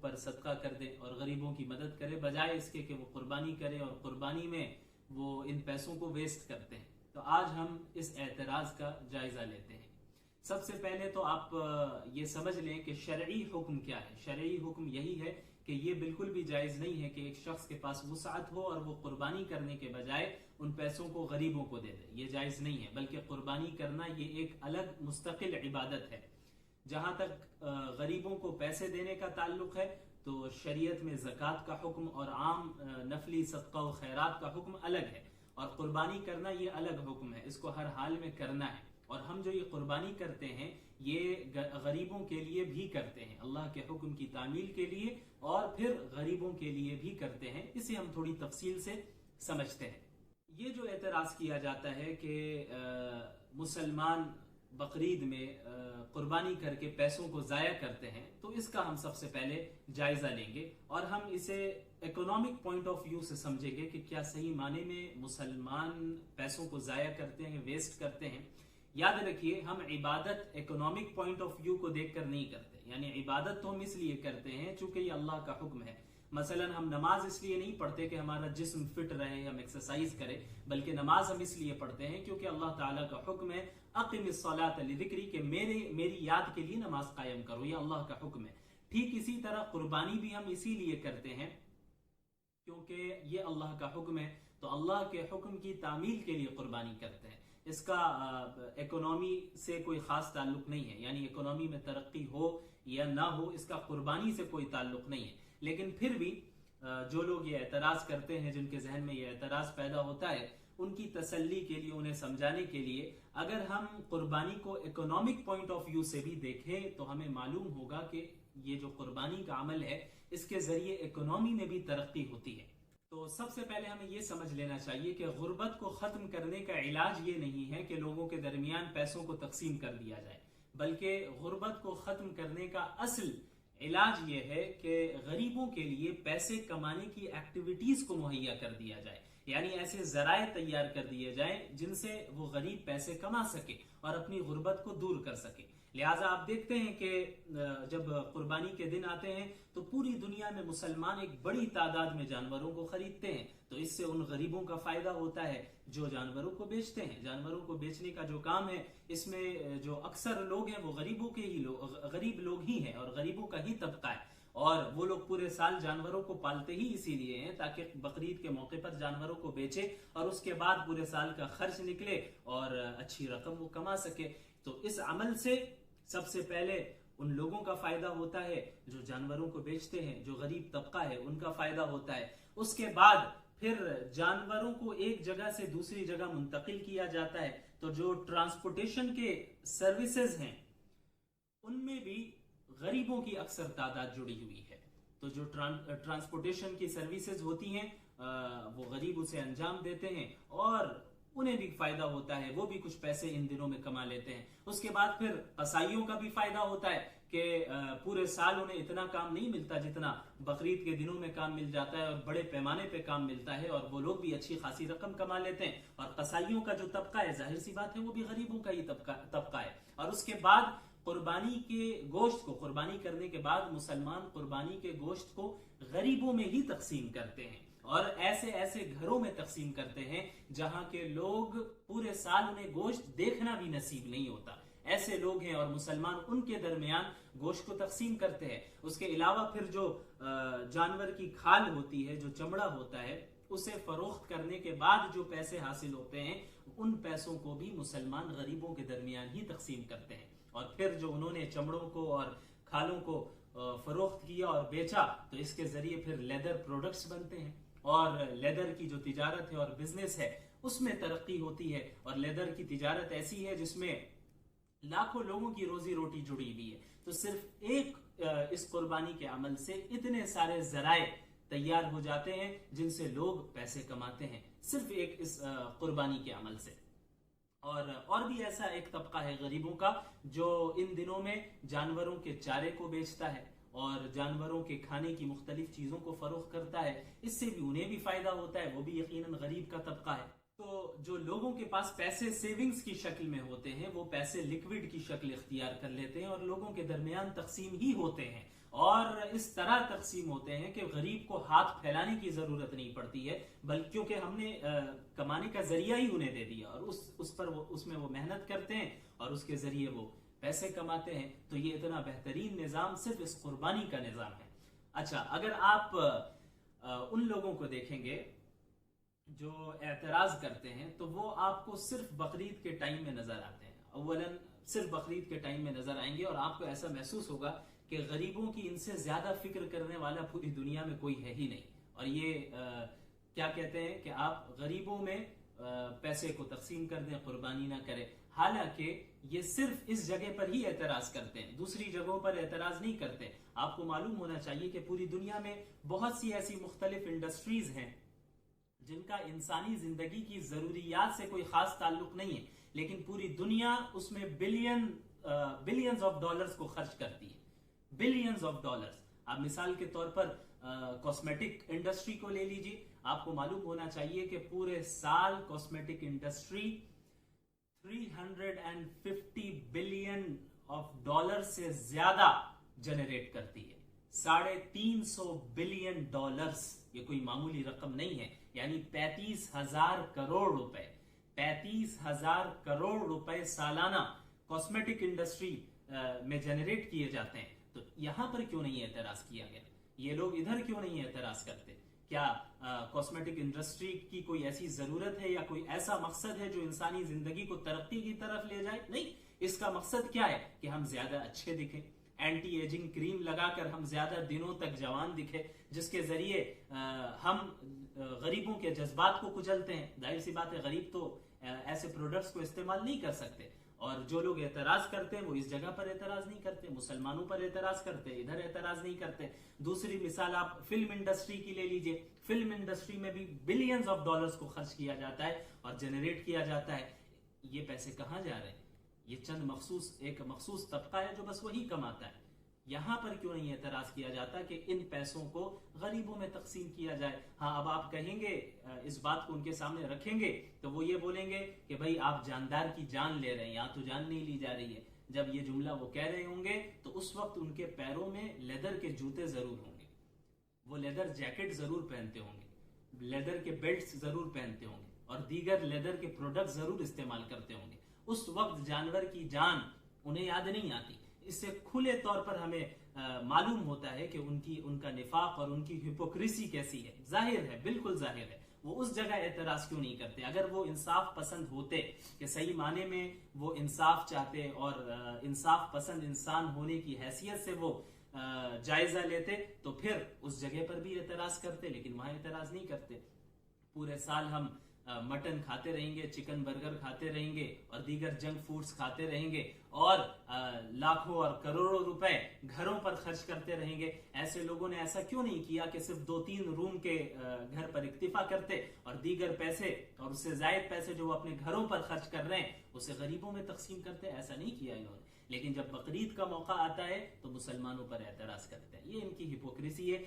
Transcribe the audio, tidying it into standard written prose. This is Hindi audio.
पर सदका कर दे और गरीबों की मदद करे, बजाय इसके कि वो कुर्बानी करे और कुर्बानी में वो इन पैसों को वेस्ट करते हैं। तो आज हम इस एतराज का जायजा लेते हैं। सबसे पहले तो आप ये समझ लें कि शरई हुक्म क्या है। शरई हुक्म यही है कि ये बिल्कुल भी जायज नहीं है कि एक शख्स के पास वुसअत हो और वो कुर्बानी करने के बजाय उन पैसों को गरीबों को दे दे। ये जायज नहीं है, बल्कि कुर्बानी करना ये एक अलग मुस्तकिल इबादत है। जहां तक गरीबों को पैसे देने का ताल्लुक है तो शरीयत में ज़कात का हुक्म और आम नफली सदका व खैरात का हुक्म अलग है, और कुर्बानी करना ये अलग हुक्म है। इसको हर हाल में करना है। और हम जो ये कुर्बानी करते हैं ये गरीबों के लिए भी करते हैं, अल्लाह के हुक्म की तामील के लिए, और फिर गरीबों के लिए भी करते हैं। इसे हम थोड़ी तफसील से समझते हैं। ये जो एतराज़ किया जाता है कि मुसलमान बकरीद में कुर्बानी करके पैसों को ज़ाया करते हैं, तो इसका हम सबसे पहले जायजा लेंगे और हम इसे इकोनॉमिक पॉइंट ऑफ व्यू से समझेंगे कि क्या सही माने में मुसलमान पैसों को ज़ाया करते हैं, वेस्ट करते हैं। याद रखिए, हम इबादत इकोनॉमिक पॉइंट ऑफ व्यू को देखकर नहीं करते। यानी इबादत तो हम इसलिए करते हैं चूंकि ये अल्लाह का हुक्म है। मसलन हम नमाज इसलिए नहीं पढ़ते कि हमारा जिस्म फिट रहे, हम एक्सरसाइज करें, बल्कि नमाज हम इसलिए पढ़ते हैं क्योंकि अल्लाह ताला का हुक्म है अक़िमिस्सलात लिज़िक्री, कि मेरी याद के लिए नमाज कायम करो, ये अल्लाह का हुक्म है। ठीक इसी तरह कुर्बानी भी हम इसीलिए करते हैं क्योंकि ये अल्लाह का हुक्म है। तो अल्लाह के हुक्म की तामील के लिए कुर्बानी करते हैं। इसका इकोनॉमी से कोई खास ताल्लुक नहीं है, यानी इकोनॉमी में तरक्की हो या ना हो इसका कुर्बानी से कोई ताल्लुक नहीं है। लेकिन फिर भी जो लोग ये एतराज करते हैं, जिनके जहन में ये एतराज पैदा होता है, उनकी तसल्ली के लिए, उन्हें समझाने के लिए, अगर हम कुर्बानी को इकोनॉमिक पॉइंट ऑफ व्यू से भी देखें तो हमें मालूम होगा कि ये जो कुर्बानी का अमल है इसके जरिए इकोनॉमी में भी तरक्की होती है। तो सबसे पहले हमें ये समझ लेना चाहिए कि गुर्बत को खत्म करने का इलाज ये नहीं है कि लोगों के दरमियान पैसों को तकसीम कर दिया जाए, बल्कि गुर्बत को खत्म करने का असल इलाज ये है कि गरीबों के लिए पैसे कमाने की एक्टिविटीज को मुहैया कर दिया जाए। यानी ऐसे जराए तैयार कर दिए जाएं जिनसे वो गरीब पैसे कमा सके और अपनी गुर्बत को दूर कर सके। लिहाजा आप देखते हैं कि जब कुर्बानी के दिन आते हैं तो पूरी दुनिया में मुसलमान एक बड़ी तादाद में जानवरों को खरीदते हैं। तो इससे उन गरीबों का फायदा होता है जो जानवरों को बेचते हैं। जानवरों को बेचने का जो काम है, इसमें जो अक्सर लोग हैं वो गरीब लोग ही हैं और गरीबों का ही तबका है। और वो लोग पूरे साल जानवरों को पालते ही इसीलिए हैं ताकि बकरीद के मौके पर जानवरों को बेचे और उसके बाद पूरे साल का खर्च निकले और अच्छी रकम वो कमा सके। तो इस अमल से सबसे पहले उन लोगों का फायदा होता है जो जानवरों को बेचते हैं, जो गरीब तबका है उनका फायदा होता है। उसके बाद फिर जानवरों को एक जगह से दूसरी जगह मुंतकिल किया जाता है। तो जो ट्रांसपोर्टेशन के सर्विसेज हैं उनमें भी गरीबों की अक्सर तादाद जुड़ी हुई है। तो जो ट्रांसपोर्टेशन की सर्विसेज होती हैं वो गरीब उसे अंजाम देते हैं और उन्हें भी फायदा होता है, वो भी कुछ पैसे इन दिनों में कमा लेते हैं। उसके बाद फिर कसाईयों का भी फायदा होता है कि पूरे साल उन्हें इतना काम नहीं मिलता जितना बकरीद के दिनों में काम मिल जाता है और बड़े पैमाने पे काम मिलता है और वो लोग भी अच्छी खासी रकम कमा लेते हैं। और कसाईयों का जो तबका है, जाहिर सी बात है, वो भी गरीबों का ही तबका है। और उसके बाद कुर्बानी के गोश्त को, कुर्बानी करने के बाद मुसलमान कुर्बानी के गोश्त को गरीबों में ही तकसीम करते हैं और ऐसे ऐसे घरों में तकसीम करते हैं जहां के लोग पूरे साल उन्हें गोश्त देखना भी नसीब नहीं होता। ऐसे लोग हैं और मुसलमान उनके दरमियान गोश्त को तकसीम करते हैं। उसके अलावा फिर जो जानवर की खाल होती है, जो चमड़ा होता है, उसे फरोख्त करने के बाद जो पैसे हासिल होते हैं उन पैसों को भी मुसलमान गरीबों के दरमियान ही तकसीम करते हैं। और फिर जो उन्होंने चमड़ों को और खालों को फरोख्त किया और बेचा तो इसके जरिए फिर लेदर प्रोडक्ट्स बनते हैं और लेदर की जो तिजारत है और बिजनेस है उसमें तरक्की होती है। और लेदर की तिजारत ऐसी है जिसमें लाखों लोगों की रोजी रोटी जुड़ी हुई है। तो सिर्फ एक इस कुर्बानी के अमल से इतने सारे जराए तैयार हो जाते हैं जिनसे लोग पैसे कमाते हैं, सिर्फ एक इस कुर्बानी के अमल से। और भी ऐसा एक तबका है गरीबों का जो इन दिनों में जानवरों के चारे को बेचता है और जानवरों के खाने की मुख्तलिफ चीजों को फरोख्त करता है। इससे भी उन्हें भी फायदा होता है, वो भी यकीनन गरीब का तबका है। तो जो लोगों के पास पैसे सेविंग्स की शक्ल में होते हैं वो पैसे लिक्विड की शक्ल इख्तियार कर लेते हैं और लोगों के दरमियान तकसीम ही होते हैं। और इस तरह तकसीम होते हैं कि गरीब को हाथ फैलाने की जरूरत नहीं पड़ती है, बल्कि क्योंकि हमने कमाने का जरिया ही उन्हें दे दिया और उसमें वो मेहनत करते हैं और उसके जरिए वो पैसे कमाते हैं। तो ये इतना बेहतरीन निजाम सिर्फ इस कुर्बानी का निजाम है। अच्छा, अगर आप उन लोगों को देखेंगे जो एतराज करते हैं तो वो आपको सिर्फ बकरीद के टाइम में नजर आते हैं। अव्वलन सिर्फ बकरीद के टाइम में नजर आएंगे और आपको ऐसा महसूस होगा कि गरीबों की इनसे ज्यादा फिक्र करने वाला पूरी दुनिया में कोई है ही नहीं। और ये क्या कहते हैं कि आप गरीबों में पैसे को तकसीम कर दें, कुर्बानी ना करें। हालांकि ये सिर्फ इस जगह पर ही एतराज करते हैं, दूसरी जगहों पर एतराज नहीं करते। आपको मालूम होना चाहिए कि पूरी दुनिया में बहुत सी ऐसी मुख्तलिफ इंडस्ट्रीज हैं जिनका इंसानी जिंदगी की जरूरियात से कोई खास ताल्लुक नहीं है, लेकिन पूरी दुनिया उसमें बिलियंस ऑफ डॉलर्स को खर्च करती है, बिलियंस ऑफ डॉलर्स। आप मिसाल के तौर पर कॉस्मेटिक इंडस्ट्री को ले लीजिए। आपको मालूम होना चाहिए कि पूरे साल cosmetic industry 350 billion of dollar से ज्यादा जनरेट करती है। 350 बिलियन डॉलर्स, ये कोई मामूली रकम नहीं है। यानी 35,000 करोड़ रुपए, 35,000 करोड़ रुपए सालाना कॉस्मेटिक इंडस्ट्री में जनरेट किए जाते हैं। तो यहां पर क्यों नहीं एतराज किया गया? ये लोग इधर क्यों नहीं एतराज करते? क्या कॉस्मेटिक इंडस्ट्री की कोई ऐसी जरूरत है या कोई ऐसा मकसद है जो इंसानी जिंदगी को तरक्की की तरफ ले जाए? नहीं, इसका मकसद क्या है कि हम ज्यादा अच्छे दिखें, एंटी एजिंग क्रीम लगाकर हम ज्यादा दिनों तक जवान दिखे, जिसके जरिए हम गरीबों के जज्बात को कुचलते हैं। जाहिर सी बात है, गरीब तो ऐसे प्रोडक्ट्स को इस्तेमाल नहीं कर सकते। और जो लोग एतराज करते हैं वो इस जगह पर एतराज नहीं करते, मुसलमानों पर एतराज करते, इधर एतराज नहीं करते। दूसरी मिसाल आप फिल्म इंडस्ट्री की ले लीजिए। फिल्म इंडस्ट्री में भी बिलियंस ऑफ डॉलर्स को खर्च किया जाता है और जनरेट किया जाता है। ये पैसे कहां जा रहे हैं? ये चंद एक मखसूस तबका है जो बस वही कमाता है। यहां पर क्यों नहीं एतराज किया जाता कि इन पैसों को गरीबों में तकसीम किया जाए? हाँ, अब आप कहेंगे, इस बात को उनके सामने रखेंगे तो वो ये बोलेंगे कि भाई आप जानदार की जान ले रहे हैं, यहाँ तो जान नहीं ली जा रही है। जब ये जुमला वो कह रहे होंगे तो उस वक्त उनके पैरों में लेदर के जूते जरूर होंगे, वो लेदर जैकेट जरूर पहनते होंगे, लेदर के बेल्ट जरूर पहनते होंगे और दीगर लेदर के प्रोडक्ट जरूर इस्तेमाल करते होंगे। उस वक्त जानवर की जान उन्हें याद नहीं आती। इससे खुले तौर पर हमें मालूम होता है कि उनका निफाक और उनकी हिपोक्रेसी कैसी है। जाहिर है, बिल्कुल जाहिर है, वो उस जगह एतराज क्यों नहीं करते? अगर वो इंसाफ पसंद होते, कि सही माने में वो इंसाफ चाहते और इंसाफ पसंद इंसान होने की हैसियत से वो जायजा लेते, तो फिर उस जगह पर भी एतराज करते, लेकिन वहां एतराज नहीं करते। पूरे साल हम मटन खाते रहेंगे, चिकन बर्गर खाते रहेंगे और दीगर जंक फूड्स खाते रहेंगे और लाखों और करोड़ों रुपए घरों पर खर्च करते रहेंगे। ऐसे लोगों ने ऐसा क्यों नहीं किया कि सिर्फ 2-3 रूम के घर पर इक्तिफा करते और दीगर पैसे और उससे ज्यादा पैसे जो वो अपने घरों पर खर्च कर रहे हैं उसे गरीबों में तकसीम करते? ऐसा नहीं किया इन्होंने। लेकिन जब बकरीद का मौका आता है तो मुसलमानों पर एतराज करते हैं। ये इनकी हिपोक्रेसी है।